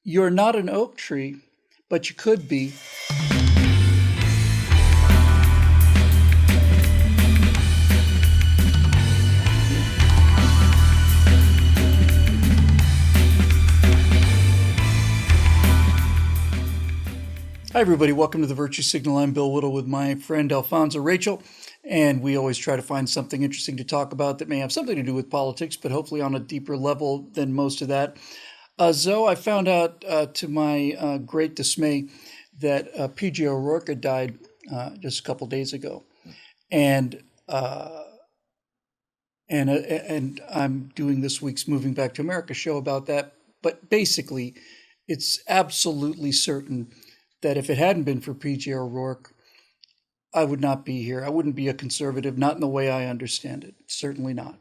You're not an oak tree, but you could be. Hi, everybody. Welcome to the Virtue Signal. I'm Bill Whittle with my friend Alfonso Rachel, and we always try to find something interesting to talk about that may have something to do with politics, but hopefully on a deeper level than most of that. Zoe, I found out to my great dismay that P.J. O'Rourke had died just a couple days ago, and I'm doing this week's Moving Back to America show about that. But basically, it's absolutely certain that if it hadn't been for P.J. O'Rourke, I would not be here. I wouldn't be a conservative, not in the way I understand it. Certainly not.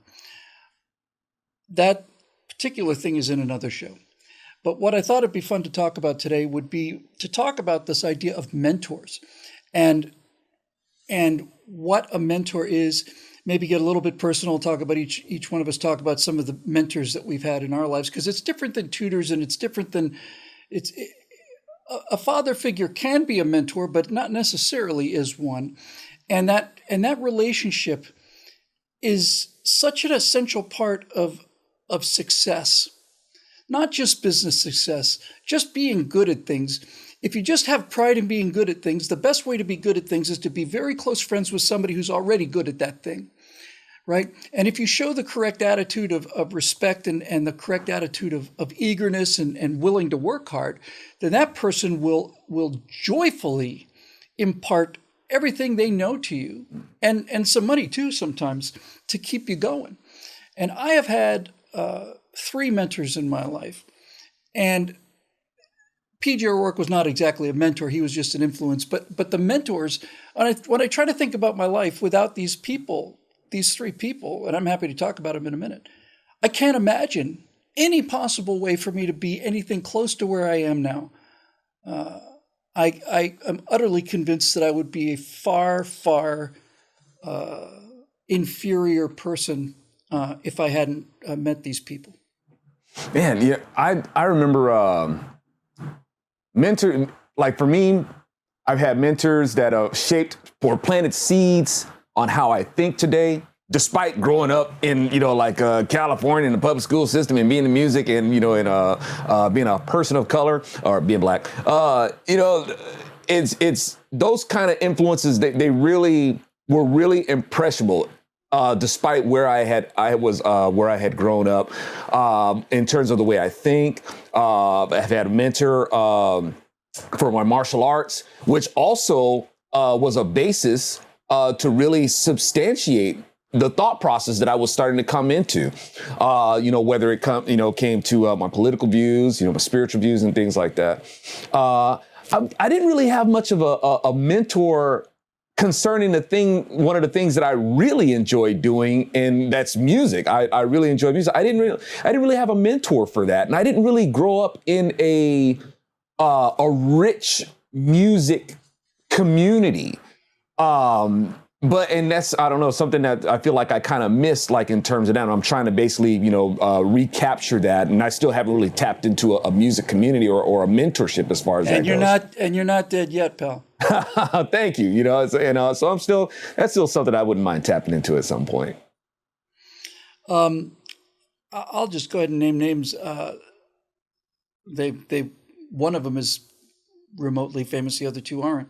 That particular thing is in another show. But what I thought it'd be fun to talk about today would be to talk about this idea of mentors and what a mentor is. Maybe get a little bit personal, talk about each one of us, talk about some of the mentors that we've had in our lives, because it's different than tutors and it's different than a father figure can be a mentor, but not necessarily is one. And that relationship is such an essential part of success, not just business success, just being good at things. If you just have pride in being good at things, the best way to be good at things is to be very close friends with somebody who's already good at that thing. Right? And if you show the correct attitude of respect and the correct attitude of eagerness and willing to work hard, then that person will joyfully impart everything they know to you and some money too sometimes to keep you going. And I have had 3 mentors in my life. And P.J. O'Rourke was not exactly a mentor. He was just an influence. But the mentors, when I try to think about my life without these people, these 3 people, and I'm happy to talk about them in a minute, I can't imagine any possible way for me to be anything close to where I am now. I am utterly convinced that I would be a far, far inferior person if I hadn't met these people. Man, yeah, I remember mentor, like for me, I've had mentors that have shaped or planted seeds on how I think today, despite growing up in, California in the public school system and being in music and, being a person of color or being black. It's those kind of influences that they really were really impressionable. Despite where I had grown up, in terms of the way I think. I've had a mentor for my martial arts, which also was a basis to really substantiate the thought process that I was starting to come into, whether it came to my political views, my spiritual views and things like that. I didn't really have much of a mentor concerning one of the things that I really enjoy doing, and that's music. I really enjoy music. I didn't really have a mentor for that, and I didn't really grow up in a rich music community. And that's, I don't know, something that I feel like I kind of missed, like in terms of that. I'm trying to basically, recapture that. And I still haven't really tapped into a music community or a mentorship as far as that goes. And you're not dead yet, pal. Thank you. So that's still something I wouldn't mind tapping into at some point. I'll just go ahead and name names. One of them is remotely famous. The other 2 aren't.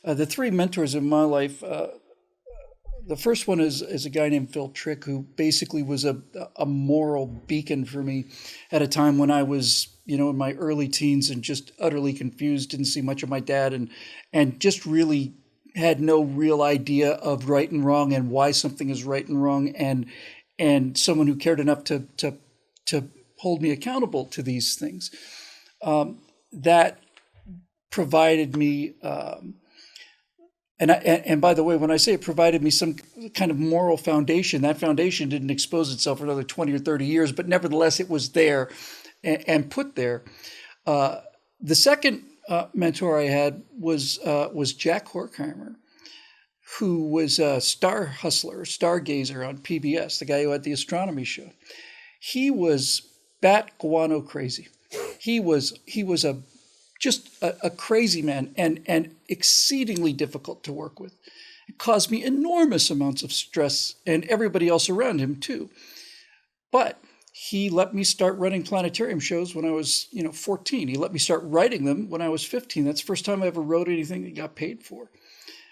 The 3 mentors in my life, the first one is a guy named Phil Trick, who basically was a moral beacon for me at a time when I was, in my early teens and just utterly confused, didn't see much of my dad and just really had no real idea of right and wrong and why something is right and wrong, and someone who cared enough to hold me accountable to these things. That provided me And by the way, when I say it provided me some kind of moral foundation, that foundation didn't expose itself for another 20 or 30 years, but nevertheless, it was there and put there. The second mentor I had was Jack Horkheimer, who was a star hustler, stargazer on PBS, the guy who had the astronomy show. He was bat guano crazy. He was a crazy man and exceedingly difficult to work with. It caused me enormous amounts of stress and everybody else around him too. But he let me start running planetarium shows when I was, 14. He let me start writing them when I was 15. That's the first time I ever wrote anything that got paid for.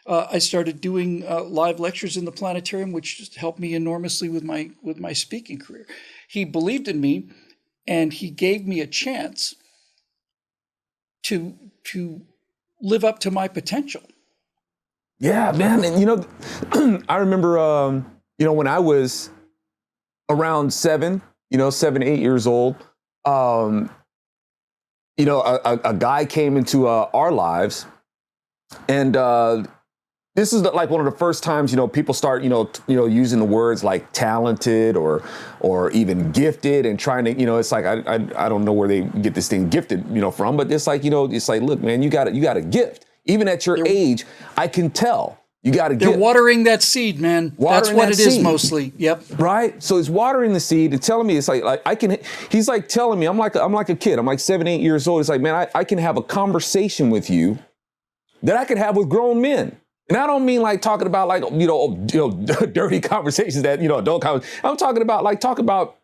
I started doing live lectures in the planetarium, which just helped me enormously with my speaking career. He believed in me, and he gave me a chance to live up to my potential. Yeah, man. And I remember, when I was around 7, 8 years old, a guy came into our lives, and this is like one of the first times, people start, using the words like talented or even gifted and trying to, it's like, I don't know where they get this thing gifted, from, but it's like, look, man, you got a gift. Even at your age, I can tell you got a gift. They're watering that seed, man. That's what it is mostly. Yep. Right. So he's watering the seed and telling me, it's like he's like telling me, I'm like a kid. I'm like 7, 8 years old. It's like, man, I can have a conversation with you that I could have with grown men. And I don't mean like talking about like, dirty conversations that, adult conversations. I'm talking about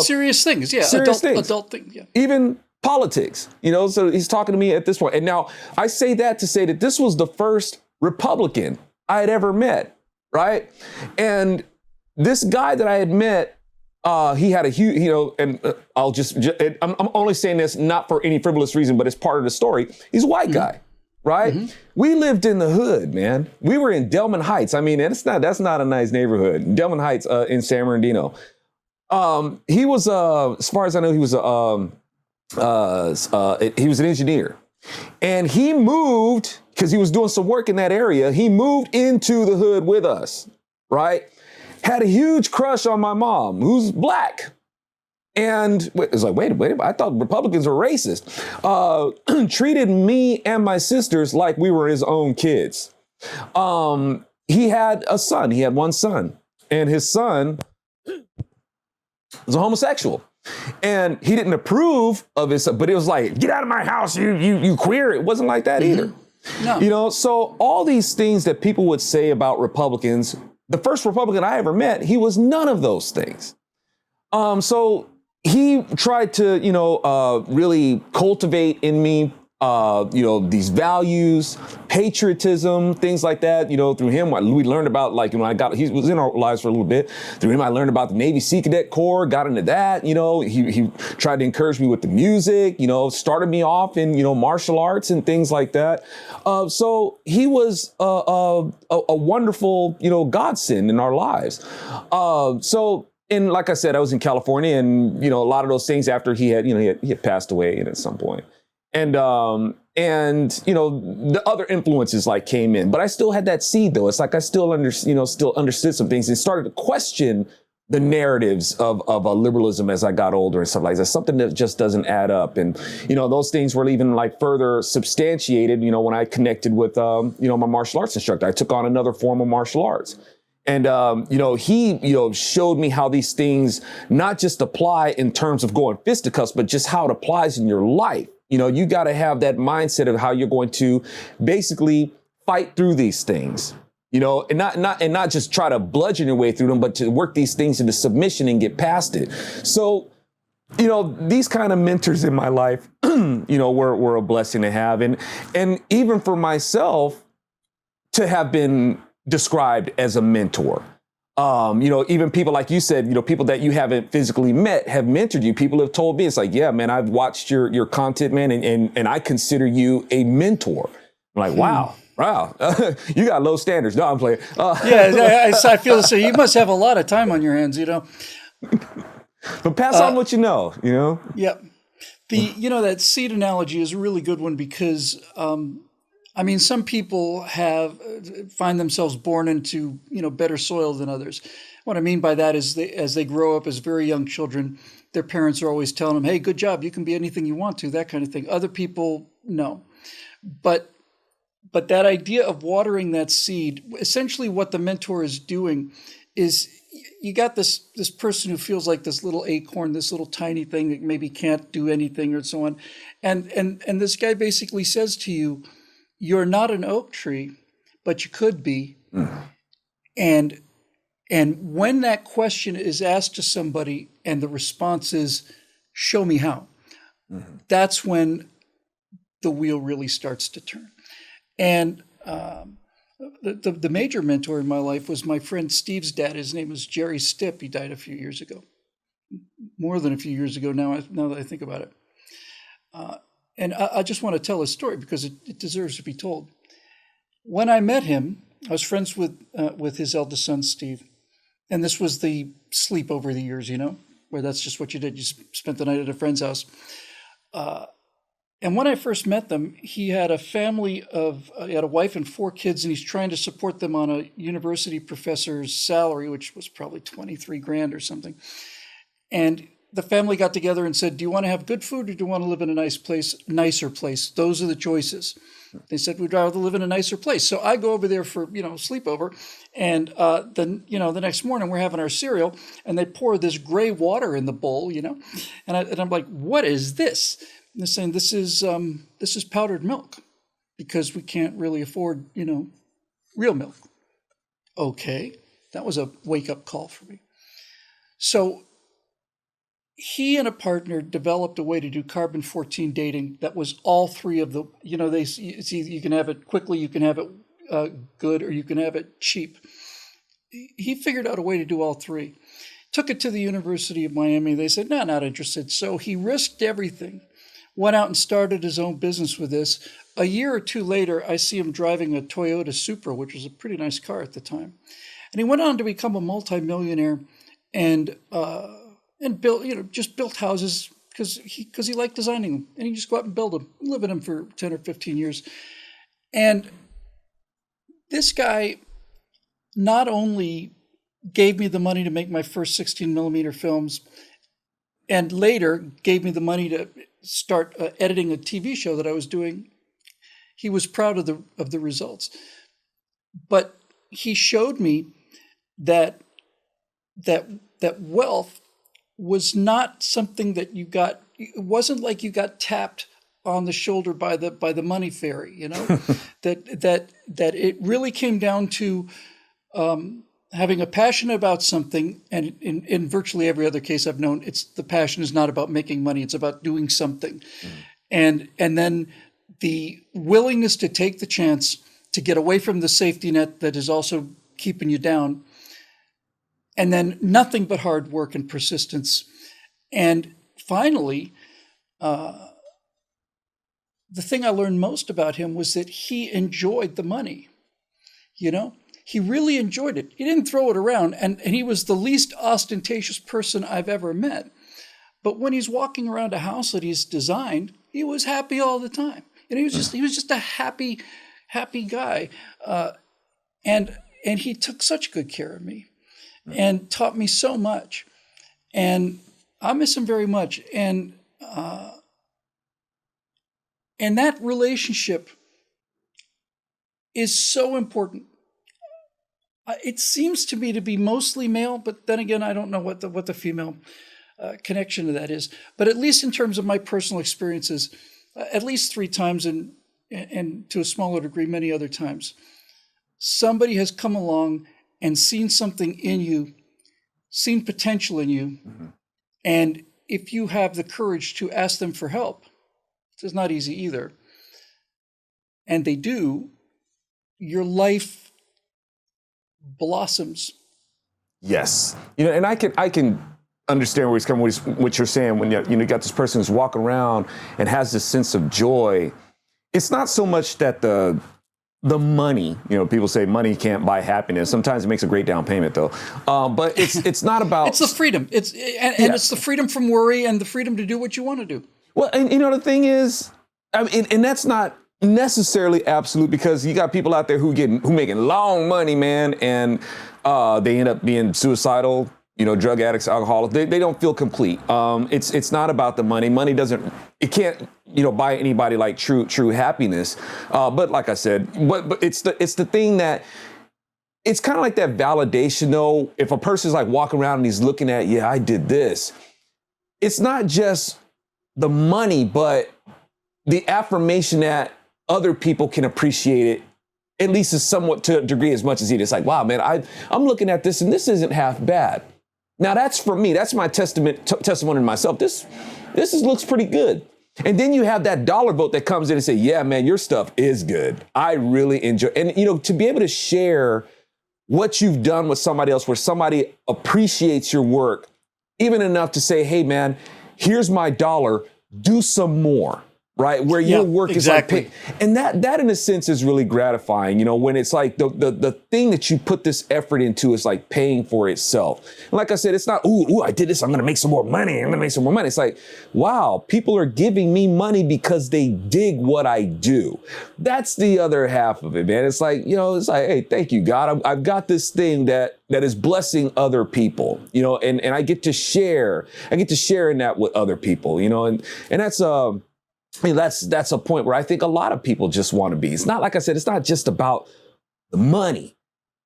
serious things. Yeah. Serious adult things. Yeah. Even politics, so he's talking to me at this point. And now I say that to say that this was the first Republican I had ever met. Right. And this guy that I had met, he had a huge, I'm only saying this not for any frivolous reason, but it's part of the story. He's a white guy. Right? Mm-hmm. We lived in the hood, man. We were in Delman Heights. I mean, that's not a nice neighborhood. Delman Heights in San Bernardino. He was, as far as I know, he was an engineer. And he moved, because he was doing some work in that area, he moved into the hood with us, right? Had a huge crush on my mom, who's black. And it's like, wait a minute, I thought Republicans were racist. Treated me and my sisters like we were his own kids. He had a son. He had one son. And his son was a homosexual. And he didn't approve of his son, but it was like, get out of my house, you queer. It wasn't like that either. No. So all these things that people would say about Republicans, the first Republican I ever met, he was none of those things. So he tried to, really cultivate in me, these values, patriotism, things like that. Through him, we learned about, he was in our lives for a little bit. Through him, I learned about the Navy Sea Cadet Corps, got into that. He tried to encourage me with the music, started me off in, martial arts and things like that. So he was a wonderful, godsend in our lives. And like I said, I was in California, and a lot of those things after he had passed away at some point, and the other influences like came in, but I still had that seed though. It's like I still understood some things and started to question the narratives of liberalism as I got older and stuff like that. Something that just doesn't add up, and those things were even like further substantiated. When I connected with my martial arts instructor, I took on another form of martial arts. And, he, showed me how these things not just apply in terms of going fisticuffs, but just how it applies in your life. You got to have that mindset of how you're going to basically fight through these things, and not just try to bludgeon your way through them, but to work these things into submission and get past it. So, these kind of mentors in my life, were a blessing to have. And even for myself to have been described as a mentor. Even people like you said, people that you haven't physically met have mentored you. People have told me, it's like, yeah, man, I've watched your content, man, and I consider you a mentor. I'm like, wow, you got low standards. No, I'm playing. I feel so. You must have a lot of time on your hands, But pass on what you know. Yep. That seed analogy is a really good one because, some people find themselves born into, better soil than others. What I mean by that is as they grow up as very young children, their parents are always telling them, hey, good job, you can be anything you want to, that kind of thing. Other people, no. But that idea of watering that seed, essentially what the mentor is doing is you got this person who feels like this little acorn, this little tiny thing that maybe can't do anything or so on. And this guy basically says to you, you're not an oak tree, but you could be. And when that question is asked to somebody and the response is, show me how, that's when the wheel really starts to turn. And the major mentor in my life was my friend Steve's dad. His name was Jerry Stipp. He died a few years ago, more than a few years ago now that I think about it. And I just want to tell his story because it deserves to be told. When I met him, I was friends with his eldest son, Steve. And this was the sleep over the years, where that's just what you did. You spent the night at a friend's house. And when I first met them, he had a family he had a wife and 4 kids, and he's trying to support them on a university professor's salary, which was probably 23 grand or something. And the family got together and said, do you want to have good food or do you want to live in a nicer place? Those are the choices. They said, we'd rather live in a nicer place. So I go over there for, sleepover. And then, the next morning we're having our cereal and they pour this gray water in the bowl, and I'm like, what is this? And they're saying, this is powdered milk because we can't really afford, real milk. Okay. That was a wake up call for me. So he and a partner developed a way to do carbon-14 dating that was all 3 of the, you can have it quickly, you can have it good, or you can have it cheap. He figured out a way to do all 3. Took it to the University of Miami. They said, no, not interested. So he risked everything, went out and started his own business with this. A year or 2 later, I see him driving a Toyota Supra, which was a pretty nice car at the time. And he went on to become a multimillionaire and built, just built houses because he liked designing them, and he just go out and build them, live in them for 10 or 15 years. And this guy not only gave me the money to make my first 16 millimeter films, and later gave me the money to start editing a TV show that I was doing. He was proud of the results, but he showed me that wealth was not something that you got. It wasn't like you got tapped on the shoulder by the money fairy, that it really came down to having a passion about something. And in virtually every other case I've known, the passion is not about making money. It's about doing something. And then the willingness to take the chance to get away from the safety net that is also keeping you down. And then nothing but hard work and persistence. And finally, the thing I learned most about him was that he enjoyed the money. He really enjoyed it. He didn't throw it around, and he was the least ostentatious person I've ever met. But when he's walking around a house that he's designed, he was happy all the time. And he was just a happy guy. And he took such good care of me and taught me so much. And I miss him very much. And that relationship is so important. It seems to me to be mostly male, but then again, I don't know what the female connection to that is. But at least in terms of my personal experiences, at least 3 times, and to a smaller degree, many other times, somebody has come along and seen something in you, seen potential in you, and if you have the courage to ask them for help, it's not easy either, and they do, your life blossoms. Yes. And I can understand where he's coming, what you're saying, when you got this person who's walking around and has this sense of joy. It's not so much that the money, people say money can't buy happiness. Sometimes it makes a great down payment though. But it's not about. It's the freedom. It's the freedom from worry and the freedom to do what you want to do. Well, and the thing is, and that's not necessarily absolute, because you got people out there who making long money, man, and they end up being suicidal, drug addicts, alcoholics. They don't feel complete. It's not about the money. Money can't buy anybody like true happiness. But like I said, but it's the thing that it's kind of like that validation, though. If a person's like walking around and he's looking at, yeah, I did this. It's not just the money, but the affirmation that other people can appreciate it, at least as somewhat to a degree as much as he did. It's like, wow, man, I'm looking at this and this isn't half bad. Now that's for me. That's my testimony to myself. This looks pretty good. And then you have that dollar vote that comes in and say, yeah, man, your stuff is good. I really enjoy. And, to be able to share what you've done with somebody else, where somebody appreciates your work, even enough to say, hey, man, here's my dollar, do some more. Right, where your work exactly. is like, and that in a sense is really gratifying. When it's like the thing that you put this effort into is like paying for itself. And like I said, it's not, ooh, I did this, I'm gonna make some more money. It's like, wow, people are giving me money because they dig what I do. That's the other half of it, man. It's like, it's like, hey, thank you, God. I've got this thing that is blessing other people, and I get to share. I get to share in that with other people, and that's that's a point where I think a lot of people just want to be. It's not, like I said, it's not just about the money.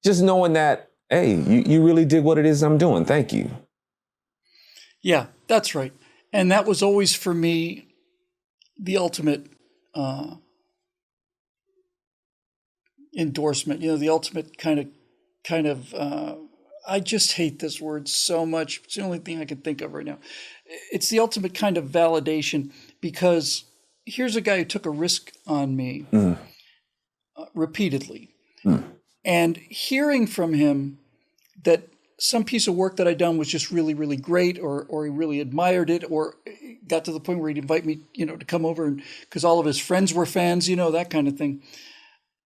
Just knowing that, hey, you really did what it is I'm doing. Thank you. Yeah, that's right. And that was always for me the ultimate endorsement. The ultimate kind of. I just hate this word so much. It's the only thing I can think of right now. It's the ultimate kind of validation, because here's a guy who took a risk on me repeatedly. And hearing from him that some piece of work that I'd done was just really, really great, or he really admired it, or got to the point where he'd invite me, to come over, and because all of his friends were fans, that kind of thing.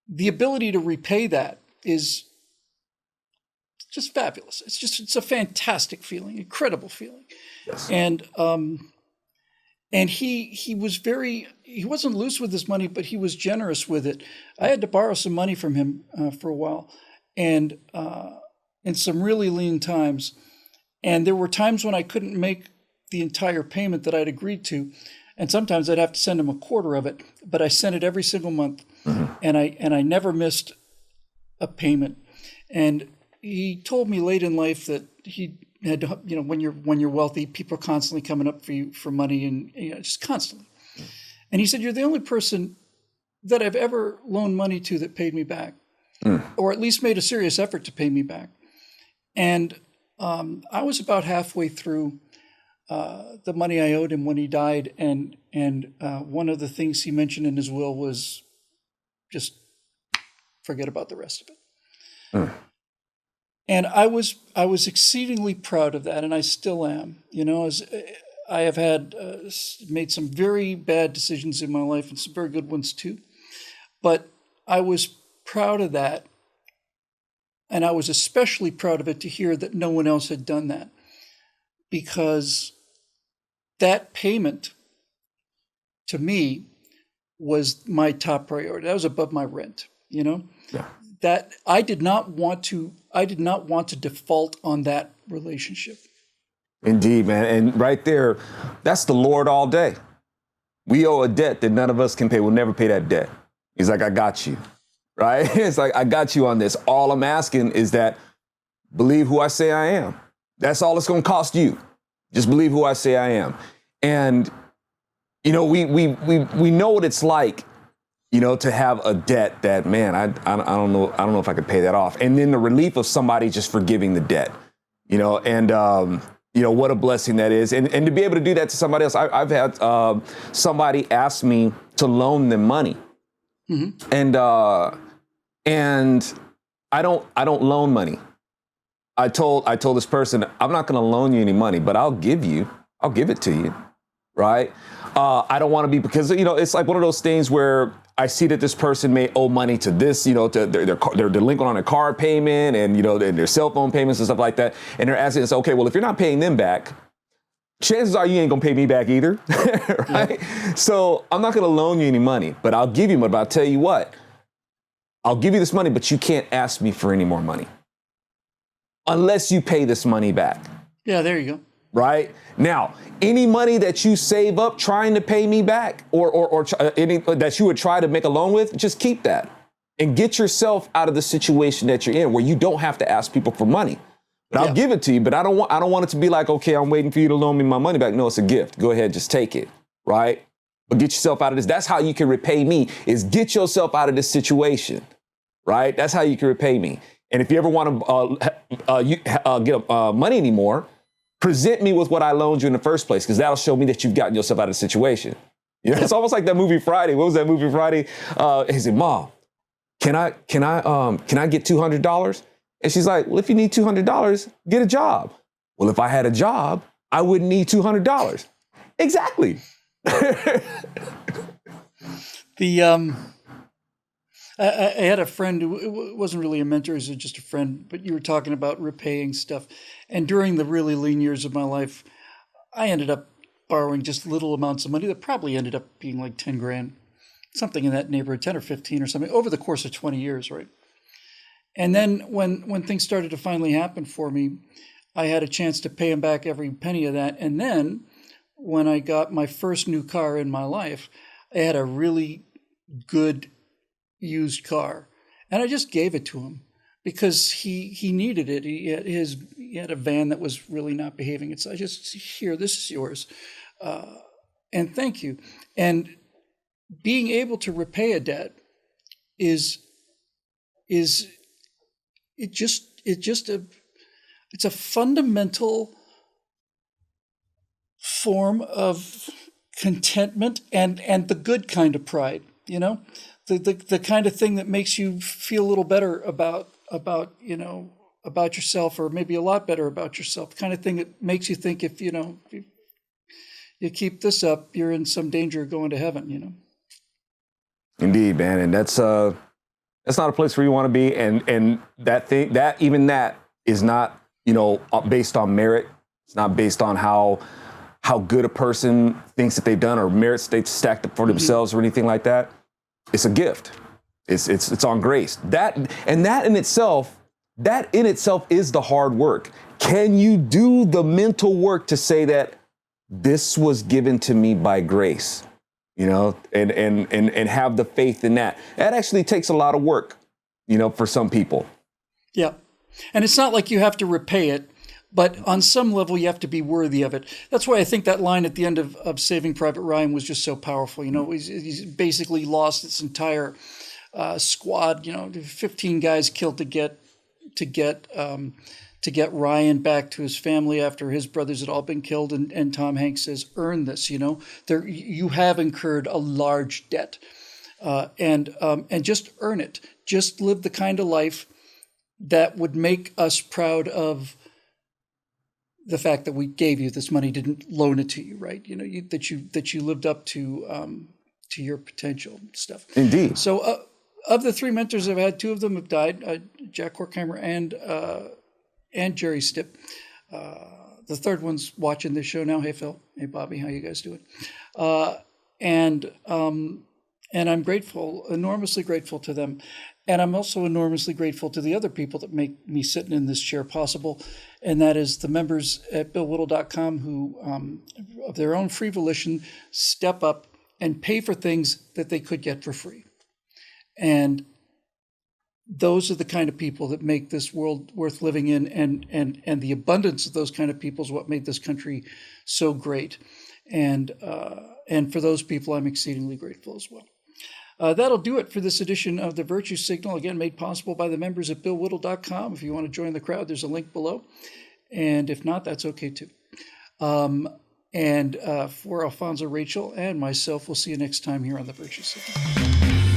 The ability to repay that is just fabulous. It's a fantastic feeling, incredible feeling. Yes. And he wasn't loose with his money, but he was generous with it. I had to borrow some money from him for a while, and in some really lean times. And there were times when I couldn't make the entire payment that I'd agreed to. And sometimes I'd have to send him a quarter of it, but I sent it every single month. And I never missed a payment. And he told me late in life that he had to, when you're wealthy, people are constantly coming up for you for money, and just constantly. And he said, you're the only person that I've ever loaned money to that paid me back, or at least made a serious effort to pay me back. And I was about halfway through the money I owed him when he died, and one of the things he mentioned in his will was just forget about the rest of it. And I was exceedingly proud of that, and I still am. As I have had made some very bad decisions in my life, and some very good ones too. But I was proud of that, and I was especially proud of it to hear that no one else had done that, because that payment to me was my top priority. That was above my rent. Yeah. That I did not want to default on that relationship. Indeed, man. And right there, that's the Lord all day. We owe a debt that none of us can pay. We'll never pay that debt. He's like, I got you, right? It's like, I got you on this. All I'm asking is that believe who I say I am. That's all it's going to cost you. Just believe who I say I am. And, we know what it's like, to have a debt that, man, I don't know if I could pay that off. And then the relief of somebody just forgiving the debt, and what a blessing that is. And to be able to do that to somebody else. I've had somebody ask me to loan them money. And I don't loan money. I told this person, I'm not going to loan you any money, but I'll give it to you. Right. I don't want to be, because, it's like one of those things where I see that this person may owe money to this, to they're delinquent on a car payment, and, and their cell phone payments and stuff like that. And they're asking us, okay, well, if you're not paying them back, chances are you ain't going to pay me back either. Right. Yeah. So I'm not going to loan you any money, but I'll give you money. But I'll tell you what, I'll give you this money, but you can't ask me for any more money unless you pay this money back. Yeah, there you go. Right? Now, any money that you save up trying to pay me back, or any that you would try to make a loan with, just keep that. and get yourself out of the situation that you're in where you don't have to ask people for money. But I'll give it to you, but I don't want it to be like, okay, I'm waiting for you to loan me my money back. No, it's a gift. Go ahead, just take it, right? But get yourself out of this. That's how you can repay me, is get yourself out of this situation, right? That's how you can repay me. And if you ever want to get money anymore, present me with what I loaned you in the first place, because that'll show me that you've gotten yourself out of the situation. You know, it's almost like that movie Friday. What was that movie Friday? He said, Mom, can I get $200? And she's like, well, if you need $200, get a job. Well, if I had a job, I wouldn't need $200. Exactly. I had a friend who wasn't really a mentor, he was just a friend, but you were talking about repaying stuff. And during the really lean years of my life, I ended up borrowing just little amounts of money that probably ended up being like 10 grand, something in that neighborhood, 10 or 15 or something, over the course of 20 years, right? And then when things started to finally happen for me, I had a chance to pay him back every penny of that. And then when I got my first new car in my life, I had a really good used car, and I just gave it to him because he needed it. He had a van that was really not behaving. It's I just, here, this is yours, and thank you. And being able to repay a debt it's a fundamental form of contentment and the good kind of pride, you know, the kind of thing that makes you feel a little better about yourself, or maybe a lot better about yourself, the kind of thing that makes you think if you keep this up, you're in some danger of going to heaven, you know. Indeed, man. And that's not a place where you want to be. And that is not, based on merit. It's not based on how good a person thinks that they've done or merits they've stacked up for themselves or anything like that. It's a gift. It's on grace. That in itself is the hard work. Can you do the mental work to say that this was given to me by grace? And have the faith in that. That actually takes a lot of work, for some people. Yeah. And it's not like you have to repay it, but on some level you have to be worthy of it. That's why I think that line at the end of Saving Private Ryan was just so powerful. He's basically lost its entire squad, 15 guys killed to get Ryan back to his family after his brothers had all been killed. And Tom Hanks says, earn this, you have incurred a large debt, and just earn it. Just live the kind of life that would make us proud of the fact that we gave you this money, didn't loan it to you, right? That you lived up to your potential stuff. Indeed. So of the three mentors I've had, two of them have died, Jack Horkheimer and Jerry Stipp. The third one's watching this show now. Hey, Phil. Hey, Bobby. How you guys doing? And I'm grateful, enormously grateful to them. And I'm also enormously grateful to the other people that make me sitting in this chair possible. And that is the members at BillWhittle.com who, of their own free volition, step up and pay for things that they could get for free. And those are the kind of people that make this world worth living in, and the abundance of those kind of people is what made this country so great. And for those people, I'm exceedingly grateful as well. That'll do it for this edition of The Virtue Signal, again, made possible by the members at BillWhittle.com. If you want to join the crowd, there's a link below. And if not, that's okay too. For Alfonso, Rachel, and myself, we'll see you next time here on The Virtue Signal.